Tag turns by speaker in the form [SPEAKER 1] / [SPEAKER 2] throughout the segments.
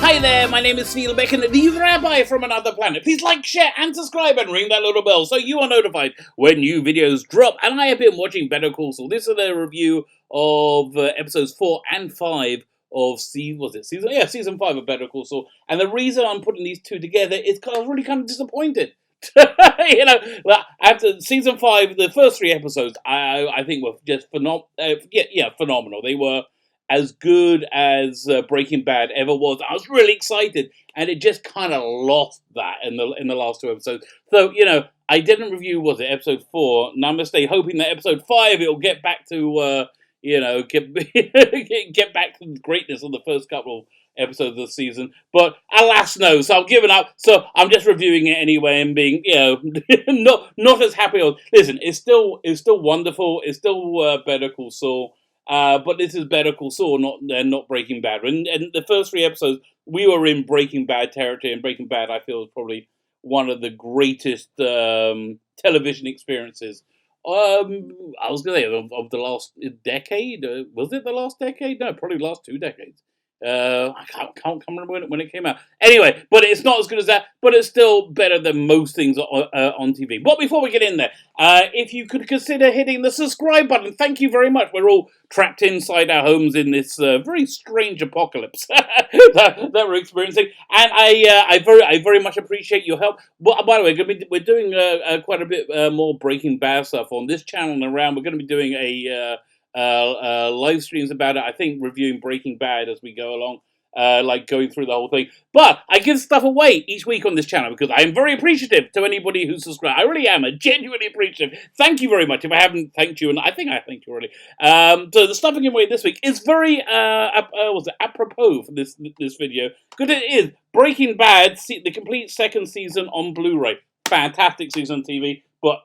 [SPEAKER 1] Hi there, my name is Neil Bacon, the Rabbi from another planet. Please like, share, and subscribe, and ring that little bell so you are notified when new videos drop. And I have been watching Better Call Saul. This is a review of episodes 4 and 5 of season 5 of Better Call Saul. And the reason I'm putting these two together is because I was really kind of disappointed. After season 5, the first 3 episodes, I think were just phenomenal. They were as good as Breaking Bad ever was. I was really excited, and it just kind of lost that in the last 2 episodes. So, I didn't review, episode 4, Namaste, hoping that episode 5 it'll get back to, get back to the greatness of the first couple of episodes of the season. But alas, no. So I've given up. So I'm just reviewing it anyway and being, not as happy. Listen, it's still wonderful. It's still Better Call Saul. But this is Better Call Saul, not Breaking Bad. And the first 3 episodes, we were in Breaking Bad territory, and Breaking Bad, I feel, is probably one of the greatest television experiences. I was going to say of the last decade. Was it the last decade? No, probably the last 2 decades. I can't remember when it came out. Anyway, but it's not as good as that, but it's still better than most things on TV. But before we get in there, if you could consider hitting the subscribe button, thank you very much. We're all trapped inside our homes in this very strange apocalypse that we're experiencing, and I very much appreciate your help. But by the way, we're doing quite a bit more Breaking Bad stuff on this channel and around. We're going to be doing live streams about it, I think reviewing Breaking Bad as we go along, like going through the whole thing. But I give stuff away each week on this channel because I am very appreciative to anybody who's subscribed. I really am, genuinely appreciative. Thank you very much. If I haven't thanked you, and I think I thanked you already. So the stuff I give away this week is very apropos for this video, because it is Breaking Bad, the complete 2nd season on Blu-ray. Fantastic season on TV. But,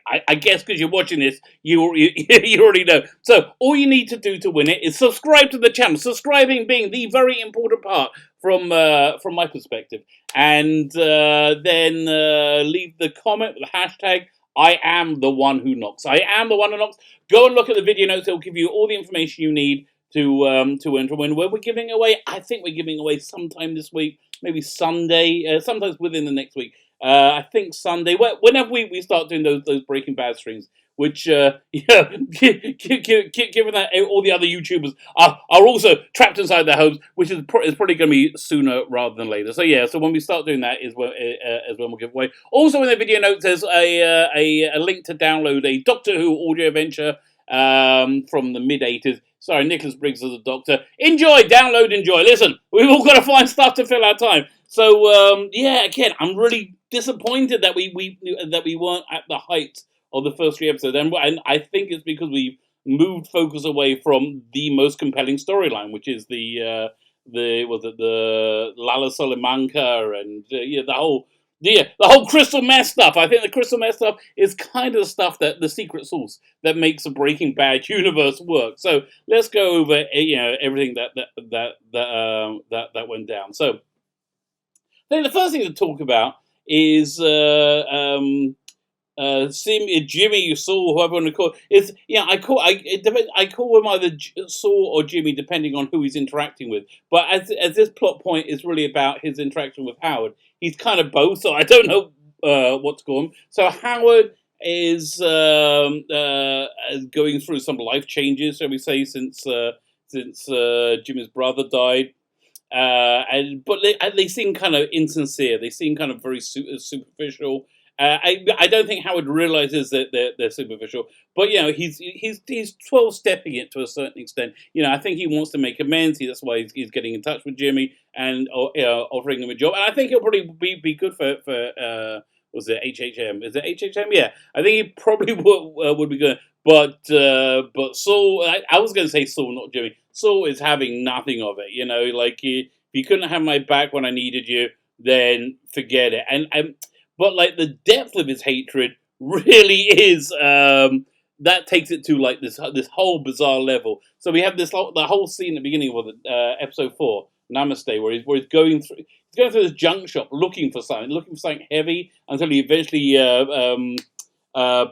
[SPEAKER 1] I guess because you're watching this, you already know. So all you need to do to win it is subscribe to the channel. Subscribing being the very important part from my perspective. And then leave the comment with the hashtag, I am the one who knocks. I am the one who knocks. Go and look at the video notes. It'll give you all the information you need to enter win. Where we're giving away, I think we're giving away sometime this week, maybe Sunday, sometimes within the next week. I think Sunday, whenever we start doing those Breaking Bad streams, which, given that all the other YouTubers are also trapped inside their homes, which is probably going to be sooner rather than later. So yeah, so when we start doing that is when we'll give away. Also in the video notes, there's a link to download a Doctor Who audio adventure from the mid-80s. Sorry, Nicholas Briggs is a doctor. Enjoy, download, enjoy. Listen, we've all got to find stuff to fill our time. So again, I'm really disappointed that we weren't at the height of the first 3 episodes, and I think it's because we moved focus away from the most compelling storyline, which is the Lala Salamanca and the whole crystal meth stuff. I think the crystal meth stuff is kind of the stuff that the secret sauce that makes the Breaking Bad universe work. So let's go over everything that went down. So I think the first thing to talk about is Jimmy, Saul, whoever you want to call it. I call him either Saul or Jimmy depending on who he's interacting with. But as this plot point is really about his interaction with Howard, he's kind of both. So I don't know what to call him. So Howard is going through some life changes, shall we say, since Jimmy's brother died. But they seem kind of insincere. They seem kind of very superficial. I don't think Howard realizes that they're superficial, but he's 12-stepping it to a certain extent. I think he wants to make amends. That's why he's getting in touch with Jimmy and offering him a job. And I think he'll probably be good for was it HHM? Is it HHM? Yeah, I think he probably would be good. But Saul, I was going to say Saul, not Jimmy. Saul is having nothing of it. Like if you couldn't have my back when I needed you, then forget it. But like the depth of his hatred really is that takes it to like this whole bizarre level. So we have the whole scene at the beginning of episode 4, Namaste, where he's going through this junk shop looking for something heavy until he eventually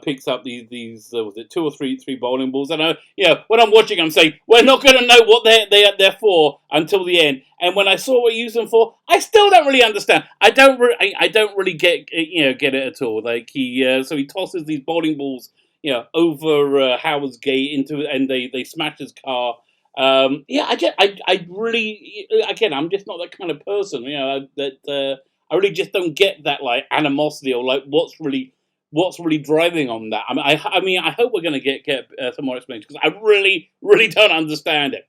[SPEAKER 1] picks up these was it two or three bowling balls, and when I'm watching, I'm saying we're not going to know what they're for until the end. And when I saw what he used them for, I still don't really understand. I don't really get get it at all. Like he tosses these bowling balls over Howard's gate into, and they smash his car. I really, again, I'm just not that kind of person. I really just don't get that like animosity or like what's really driving on that. I hope we're going to get some more explanation because I really don't understand it.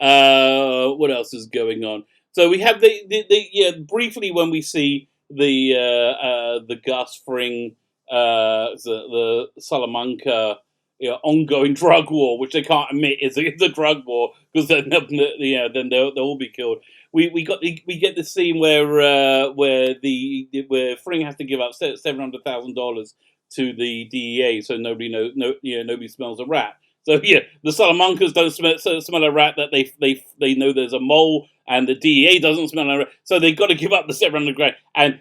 [SPEAKER 1] What else is going on? So we have briefly when we see the Gus Fring the Salamanca ongoing drug war, which they can't admit is a drug war because then they'll all be killed. We get the scene where Fring has to give up $700,000 to the DEA so nobody smells a rat. So the Salamancas don't smell a rat, that they know there's a mole, and the DEA doesn't smell a rat, so they've got to give up the $700,000. And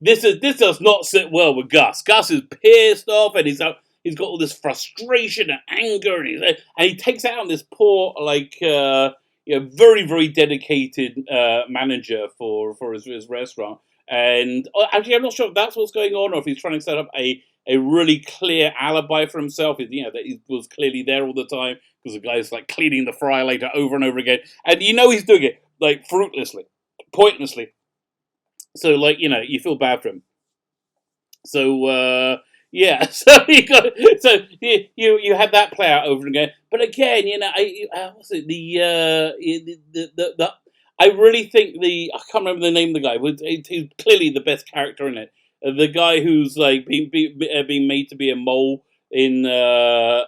[SPEAKER 1] this does not sit well with Gus. Gus is pissed off, and he's got all this frustration and anger, and he takes it out on this poor very very dedicated manager for his restaurant. And actually, I'm not sure if that's what's going on, or if he's trying to set up a really clear alibi for himself. That he was clearly there all the time because the guy's like cleaning the fryer later over and over again, and he's doing it like fruitlessly, pointlessly. So you feel bad for him. So so you had that play out over and again. But again, what's it the I really think I can't remember the name of the guy. He's clearly the best character in it. The guy who's like being made to be a mole in the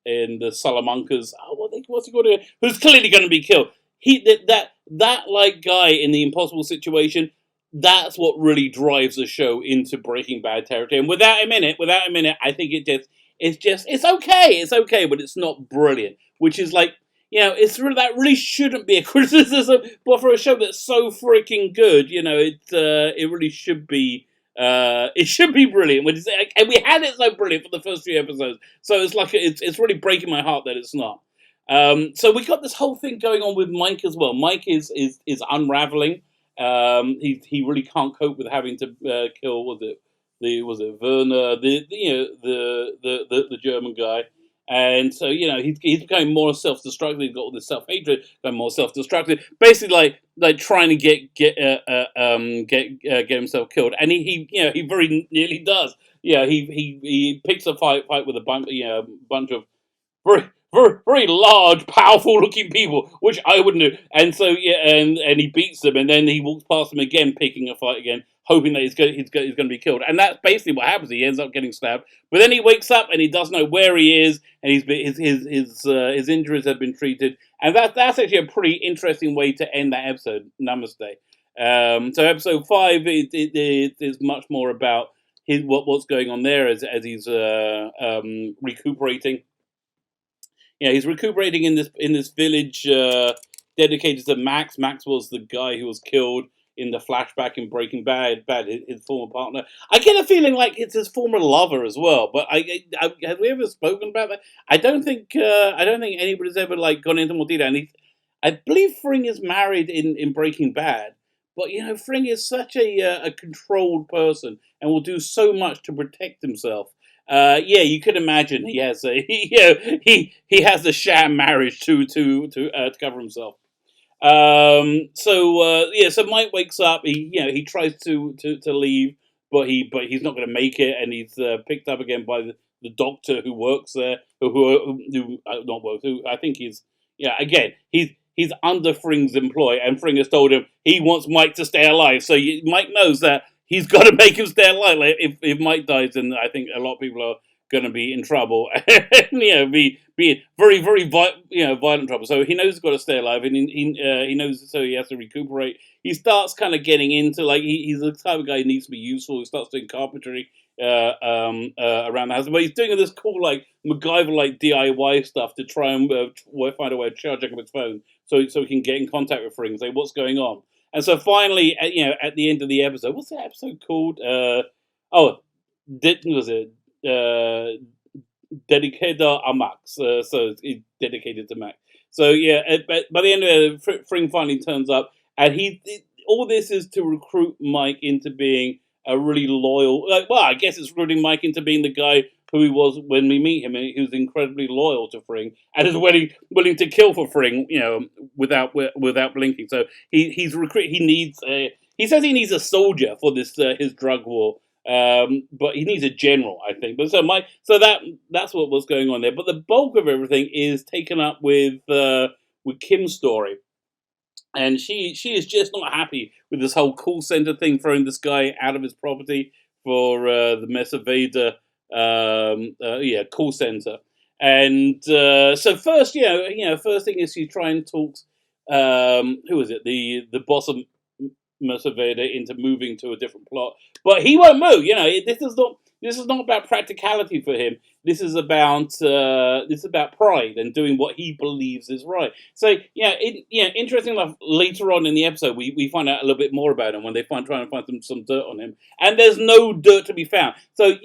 [SPEAKER 1] Salamancas. Oh, what's he called? Who's clearly going to be killed. That like guy in the impossible situation. That's what really drives the show into Breaking Bad territory. And without him in it, I think it's okay, but it's not brilliant. Which is like, that really shouldn't be a criticism, but for a show that's so freaking good, it really should be. It should be brilliant, and we had it so brilliant for the first few episodes. So it's like it's really breaking my heart that it's not. So we got this whole thing going on with Mike as well. Mike is unraveling. He really can't cope with having to kill was it Werner, the German guy. And so he's becoming more self-destructive. He's got all this self-hatred, becoming more self-destructive. Basically, like trying to get himself killed. And he very nearly does. He picks a fight with a bunch of very, very, very large, powerful-looking people, which I wouldn't do. And so and he beats them, and then he walks past them again, picking a fight again, hoping that he's going to be killed. And that's basically what happens. He ends up getting stabbed, but then he wakes up and he doesn't know where he is, and his injuries have been treated. And that's actually a pretty interesting way to end that episode. Namaste. So episode 5 is much more about what's going on there as he's recuperating. He's recuperating in this village dedicated to Max. Max was the guy who was killed in the flashback in Breaking Bad, his former partner. I get a feeling like it's his former lover as well. But have we ever spoken about that? I don't think anybody's ever like gone into more detail. And I believe Fring is married in Breaking Bad. But Fring is such a controlled person and will do so much to protect himself. You could imagine he has he has a sham marriage to cover himself. So Mike wakes up. He tries to leave, but he's not going to make it, and he's picked up again by the doctor who works there, who not works. Who I think again he's under Fring's employ, and Fring has told him he wants Mike to stay alive. So Mike knows that he's got to make him stay alive. Like if Mike dies, then I think a lot of people are going to be in trouble, and be very very violent trouble. So he knows he's got to stay alive, and he knows, so he has to recuperate. He starts kind of getting into like he's the type of guy who needs to be useful. He starts doing carpentry around the house, but he's doing this cool like MacGyver like DIY stuff to try and find a way of charging up his phone so he can get in contact with Fring and say what's going on. And so finally, at the end of the episode, what's that episode called? Oh, was it Dedicado a Max? So it's dedicated to Max. So yeah, but by the end of it, Fring finally turns up, and all this is to recruit Mike into being a really loyal. Well, I guess it's recruiting Mike into being the guy who he was when we meet him, and who's incredibly loyal to Fring and is willing to kill for Fring, without blinking. So he's recruit. He needs a. He says he needs a soldier for this his drug war. But he needs a general, I think. But that's what was going on there. But the bulk of everything is taken up with Kim's story, and she is just not happy with this whole call center thing, throwing this guy out of his property for the Mesaveda call center. And so first, first thing is she try and talks who was it, the boss of Mesaveda into moving to a different plot, but he won't move. This is not about practicality for him. This is about pride and doing what he believes is right. So interesting enough. Later on in the episode, we find out a little bit more about him when they try and find some dirt on him, and there's no dirt to be found. So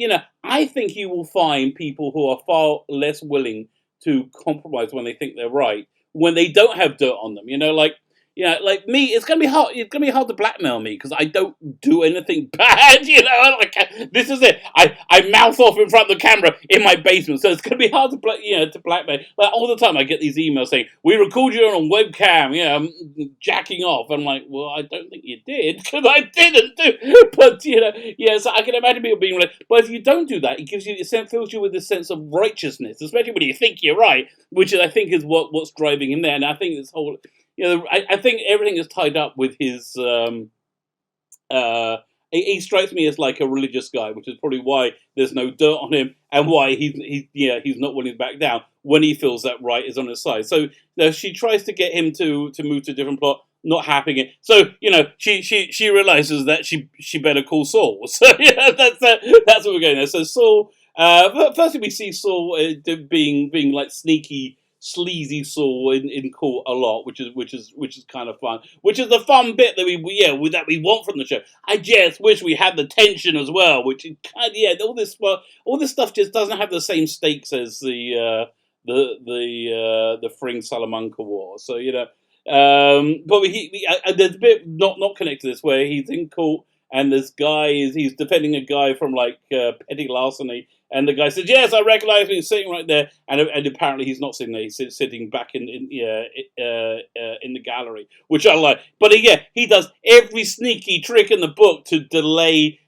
[SPEAKER 1] I think you will find people who are far less willing to compromise when they think they're right, when they don't have dirt on them. Like me, it's gonna be hard. It's gonna be hard to blackmail me because I don't do anything bad. This is it. I mouth off in front of the camera in my basement, so it's gonna be hard to blackmail. Like all the time, I get these emails saying we record you on webcam, jacking off. I'm like, well, I don't think you did because I didn't do. But so I can imagine people being like, but if you don't do that, it gives you, it fills you with this sense of righteousness, especially when you think you're right, which I think is what's driving him there. And I think this whole I think everything is tied up with his. He strikes me as like a religious guy, which is probably why there's no dirt on him and why he's not willing to back down when he feels that right is on his side. So she tries to get him to move to a different plot, not happening it. So she realizes that she better call Saul. So that's what we're going there. So Saul. Firstly, we see Saul being like sneaky, sleazy Saul in court a lot, which is kind of fun. Which is the fun bit that we want from the show. I just wish we had the tension as well, which all this stuff just doesn't have the same stakes as the Fring Salamanca War. So but there's a bit not connected to this where he's in court and this guy he's defending a guy from like petty larceny. And the guy says, "Yes, I recognise him. He's sitting right there." And apparently, he's not sitting there. He's sitting back in the gallery, which I like. But he does every sneaky trick in the book to delay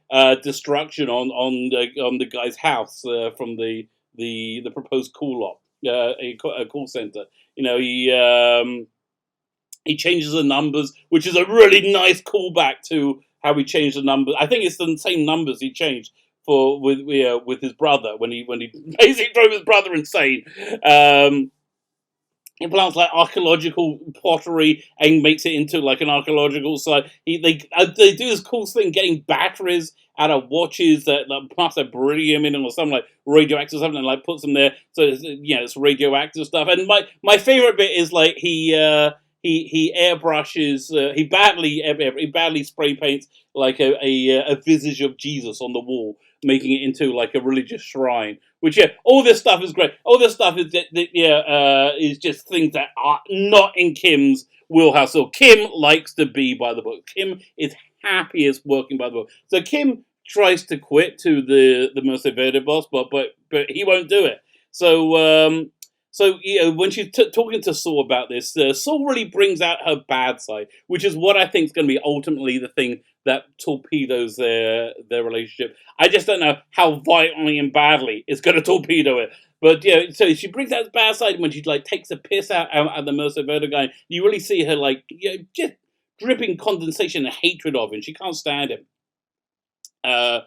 [SPEAKER 1] destruction on the guy's house from the proposed call a call center. He changes the numbers, which is a really nice callback to how he changed the numbers. I think it's the same numbers he changed with his brother when he basically drove his brother insane. He plants like archaeological pottery and makes it into like an archaeological site. They do this cool thing, getting batteries out of watches that must have beryllium in them or something like radioactive something, and like puts them there. So it's radioactive stuff. And my favorite bit is like he airbrushes. He badly spray paints like a visage of Jesus on the wall, making it into like a religious shrine. Which all this stuff is great. All this stuff is just things that are not in Kim's wheelhouse. So Kim likes to be by the book. Kim is happiest working by the book. So Kim tries to quit to the Mesaveda boss, but he won't do it. So when she's talking to Saul about this, Saul really brings out her bad side, which is what I think is going to be ultimately the thing that torpedoes their relationship. I just don't know how violently and badly it's going to torpedo it. But so she brings out the bad side when she like takes a piss out at the Mesaveda guy. You really see her like just dripping condensation and hatred of him. She can't stand him. This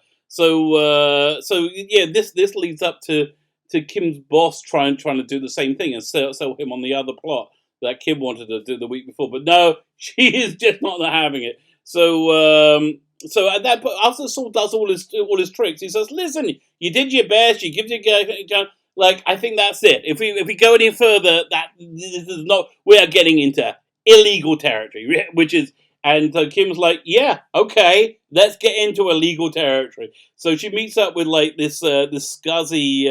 [SPEAKER 1] leads up to Kim's boss trying to do the same thing and sell him on the other plot that Kim wanted to do the week before. But no, she is just not having it. So at that point, after Saul does all his tricks, he says, "Listen, you did your best. You give your guy, like I think that's it. If we go any further, this is not. We are getting into illegal territory, which is And Kim's like, yeah, okay, let's get into illegal territory. So she meets up with like this scuzzy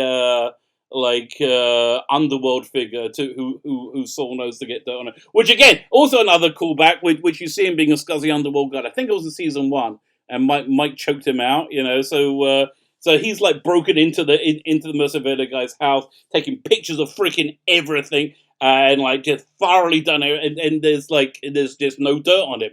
[SPEAKER 1] underworld figure who Saul knows to get dirt on it. Which again, also another callback, which you see him being a scuzzy underworld guy. I think it was in season 1, and Mike choked him out. So he's like broken into the Mercedes guy's house, taking pictures of freaking everything, and like just thoroughly done it. And there's just no dirt on him.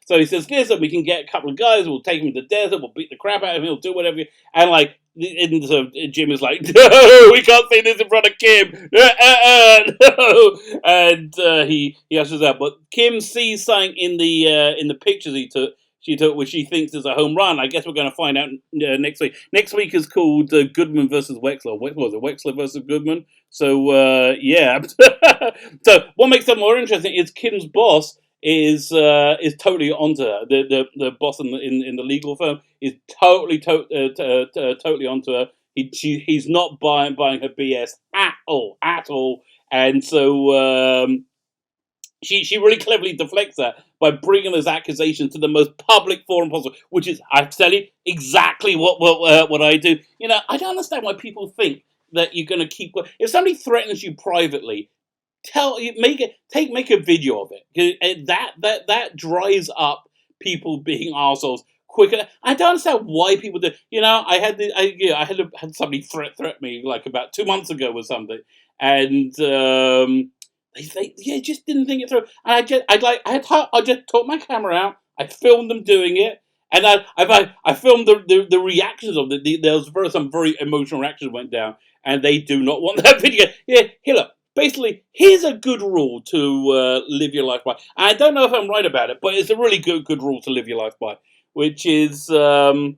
[SPEAKER 1] So he says, "Listen, we can get a couple of guys. We'll take him to the desert. We'll beat the crap out of him. He'll do whatever." And like, and so Jim is like, "No, we can't say this in front of Kim." No. And he ushers out, but Kim sees something in the pictures she took, which she thinks is a home run. I guess we're going to find out next week. Next week is called Goodman versus Wexler. What was it? Wexler versus Goodman. So yeah. So what makes that more interesting is Kim's boss is totally onto her. The boss in the legal firm is totally onto her. He's not buying her BS at all. And so she really cleverly deflects that by bringing those accusations to the most public forum possible, which is, I tell you, exactly what I do. I don't understand why people think that you're going to keep. If somebody threatens you privately, make a video of it. That dries up people being arseholes quicker. I don't understand why people do. I had somebody threaten me like about 2 months ago or something, and they just didn't think it through. And I just took my camera out. I filmed them doing it, and I filmed the reactions of it. There was some very emotional reactions went down, and they do not want that video. Yeah, here look. Basically, here's a good rule to live your life by. And I don't know if I'm right about it, but it's a really good rule to live your life by, which is I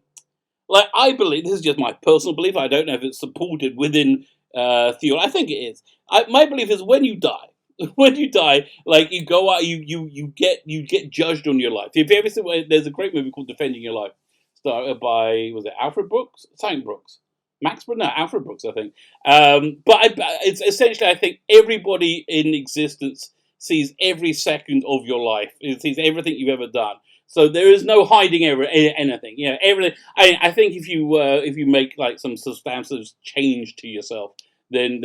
[SPEAKER 1] believe, this is just my personal belief. I don't know if it's supported within theory. I think it is. My belief is when you die. When you die, like you go out, you get judged on your life. If you ever see, there's a great movie called Defending Your Life, started by, was it Alfred Brooks, Saint Brooks, Max Brooks, no, Alfred Brooks, I think. It's essentially, I think everybody in existence sees every second of your life. It sees everything you've ever done. So there is no hiding anything. Everything. I think if you make like some substantive change to yourself, then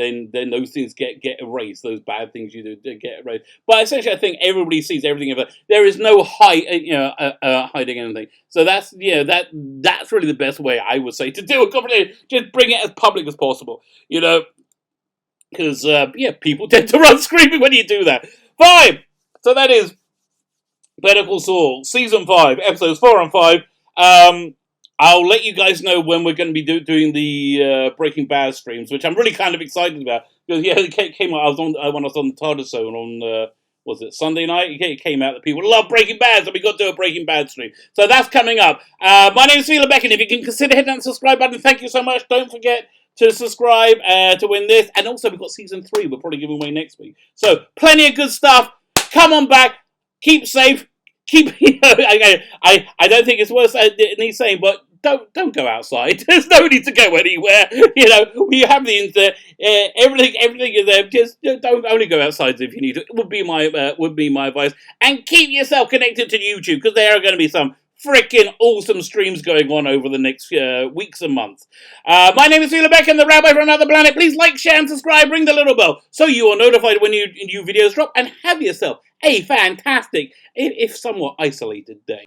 [SPEAKER 1] those things get erased. Those bad things you do get erased. But essentially, I think everybody sees everything. There is no hiding anything. So that's really the best way, I would say, to do a conversation. Just bring it as public as possible. Because people tend to run screaming when you do that. Fine. So that is Better Call Saul, Season 5, Episodes 4 and 5. I'll let you guys know when we're going to be doing the Breaking Bad streams, which I'm really kind of excited about. Because, it came out, when I was on the TARDIS Zone on, was it Sunday night? It came out that people love Breaking Bad, so we got to do a Breaking Bad stream. So that's coming up. My name is Fila Beck, and if you can consider hitting that subscribe button, thank you so much. Don't forget to subscribe to win this. And also, we've got Season 3 we're probably giving away next week. So, plenty of good stuff. Come on back. Keep safe. I don't think it's worth me saying, but don't go outside. There's no need to go anywhere. We have the internet. Everything is there. Just don't only go outside if you need to. It would be my advice. And keep yourself connected to YouTube, because there are going to be some freaking awesome streams going on over the next weeks and months. My name is Fila Beck, and the Rabbi from another planet. Please like, share, and subscribe. Ring the little bell so you are notified when new videos drop. And have yourself a fantastic, if somewhat isolated day.